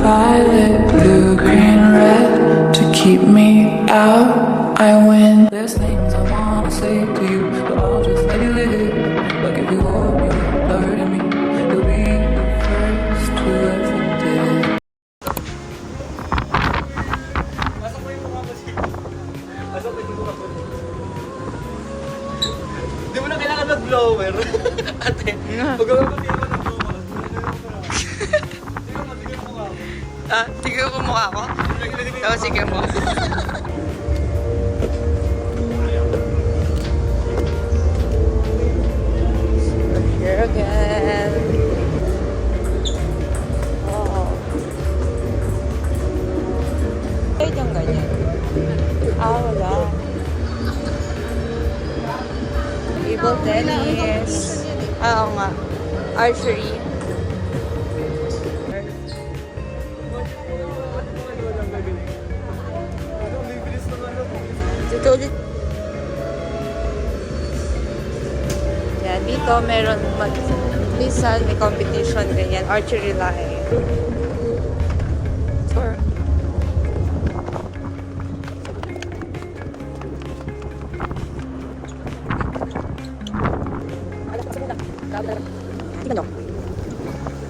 violet, blue, green, red to keep me out. I win. There's things I wanna say to you, but I'll just let you live. Like if you hold me, hurting me, you'll be the first to ever did. Di mo na kailangan mag-blower. Ate, pag-gawin ko niya mag-blower. Ah, tigil ko mukha ko? Oo, sige mo. Here again. Oo. Ay, yung ganyan. Ah, wala. Table tennis. Ah, oo nga. Archery. Dito ulit. Yan, dito meron minsan may competition ganyan, archery line. Sure.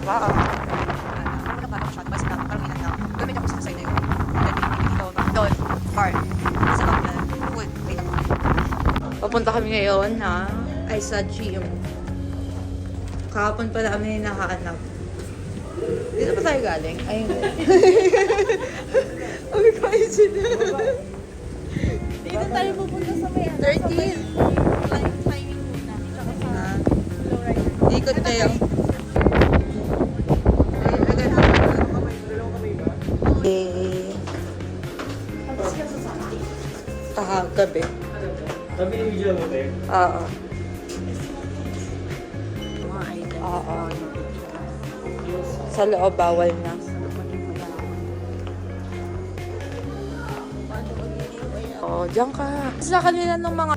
Wow. Papunta kami ngayon na ay sa gym. Kahapon pa namin hinahanap. Dito pa tayo galing? Ayun. Ang kayo sila. Dito tayo pupunta sa may 13. timing muna. Tsaka sa low rider. Ikot tayo. Gabi. Sabi ni video mo, te? Oo. Mga items. Oo. Sa loob, bawal na. Oo, diyan ka. Sa kanila ng mga...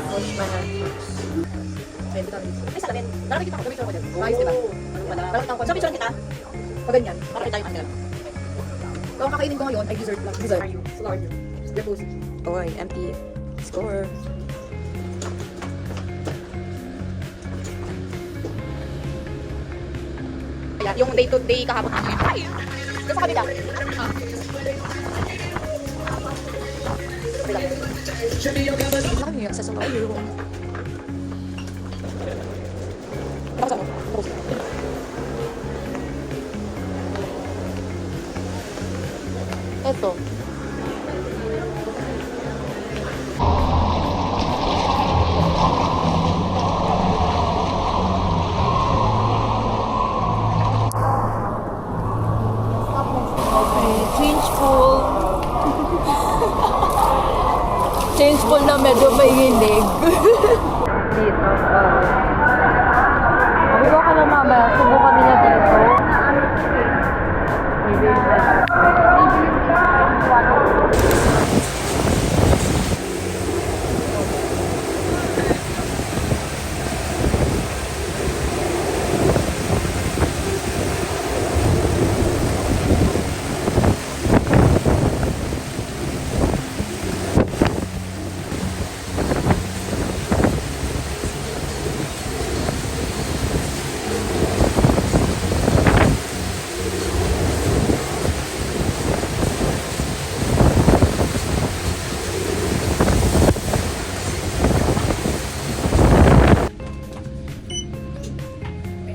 Wash pa na. Ay, sa lamin. Darami kita ako. Gamitin ako dyan. Ayos, diba? Darami kita ako. Sa picture kita. Pag ganyan. Makakita tayo kanila. So, ang kakainin ko ngayon ay dessert lang. Dessert. So, how are you? Your pose. Oy, empty. Score. Ayan, yung day to day kahapon. Ay! Doon sa kabila. Ano yung sa sumay? Tapos ano? Tapos. Eto. Okay, change pool. Change pool na medyo mahilig. Dito. Sabi ko ka na mamaya, subukan nila dito.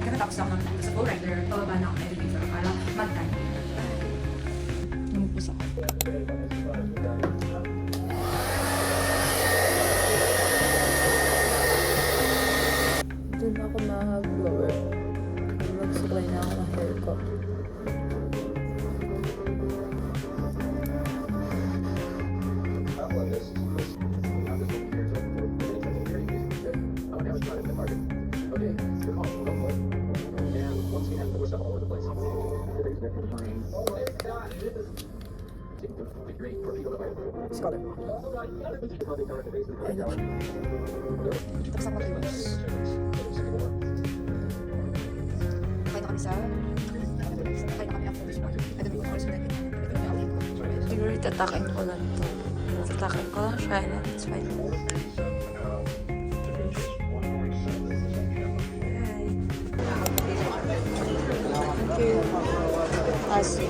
Kakatapos lang ng sa low rider. Pababa na ako ng elevator para mag-time. Namupos ako. Doon ako mag-blower. Magsukay na ako ng hair ko. Scholar. Ayun. Tapos ako mag-iwas. Tatakin ko lang to. Tatakin ko lang siya. And it's fine. Thank you. Asi.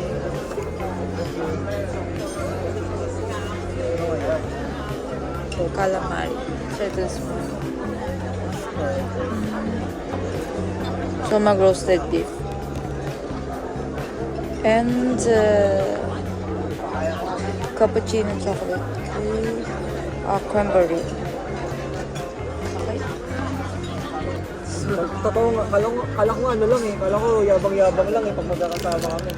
Calamari. Try this one. So, mag-roasted beef. And cappuccino chocolate. Cranberry. Okay. Totoo nga, kala ko ano lang eh. Kala ko yabang-yabang lang eh pag magkakasama kami.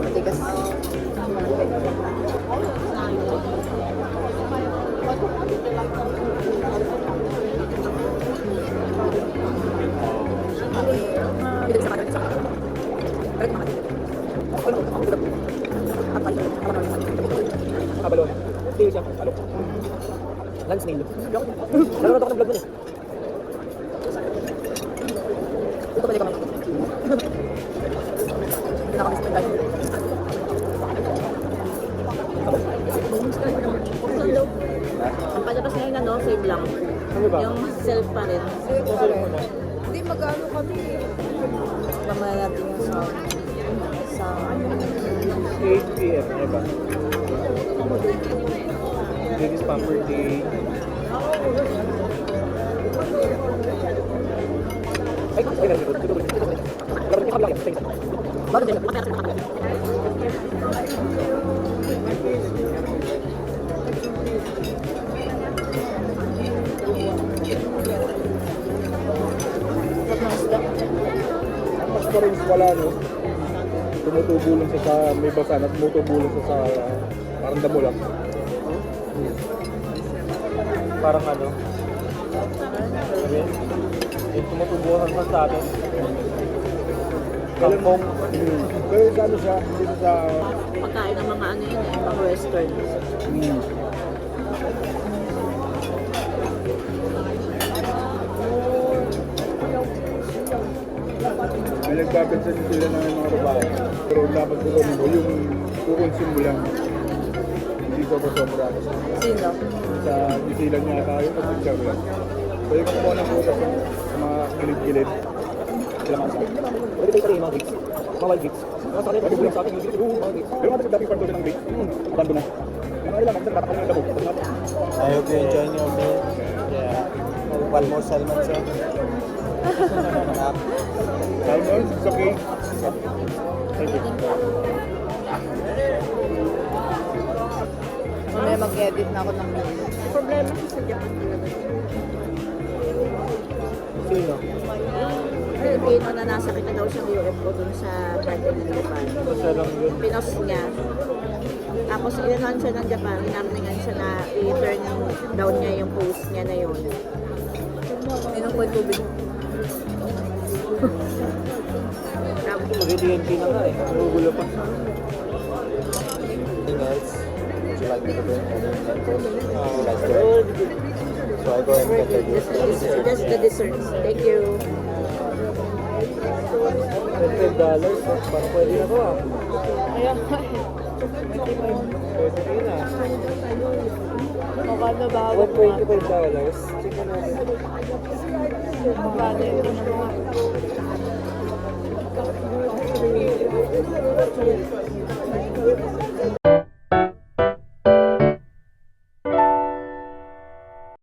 Matigas. Kabalon. Hindi siya. Ano? Lance nail. Nanonood ako ng vlog nun eh. Ito pwede kamay. Nakamiss tayo. Ang palabas ngayon ano, same lang. Ano ba? Yung self pa rin. Hindi, mag-ano kami. Mamaya natin yung sa 8 p.m. Ano ba? Ladies Pamper Day. Ay, sige na. Dito. Dapat yung kablang yan. Thanks. bago din. Mas parang wala, no? Tumutubo lang siya sa may basa at tumutubo lang siya sa parang damo lang. Parang ano? Yung tumutubuhan pa sa atin. Kampong. Pero gano'n siya dito sa... Pagkain ng mga ano yun, mga western. May nagpapansin sila ng mga babae. Pero dapat ko mo yung kukonsume mo lang. Hindi sobra-sobra. Sino? Sa New Zealand niya tayo, pag-picture lang. So yung kumuha ng prutas sa mga gilid-gilid. Sila mga sabi. Pwede kayo sa mga gigs. Mga wild gigs. Mga sanay, pwede sa akin yung gigs. Mga gigs. Pero mga dating part ng gigs. Bando na. Mga ilang, ang tatakal ng labo. I hope you enjoy your meal. Yeah. One more salmon, sir. Salmon, it's okay. Thank you. Mamaya mag-edit na ako ng video. Problema siya sa Japan talaga. Sino? Pilipino na nasakit na daw siyang UFO dun sa parte ng Japan. Basta lang yun. Pinos niya. Tapos inanon siya ng Japan, inamingan siya na i-turn down niya yung post niya na yun. Inom ko yung tubig. Tapos Mag-DNP na nga eh. Nagugulo pa. Anything else? Would you like me to bring? Would you like to? So I go and get the just the desserts. Thank you. $10. Parang pwede na to ah. Pwede rin ah. Magkano ba ako? $125. Check na natin. Magkano yun?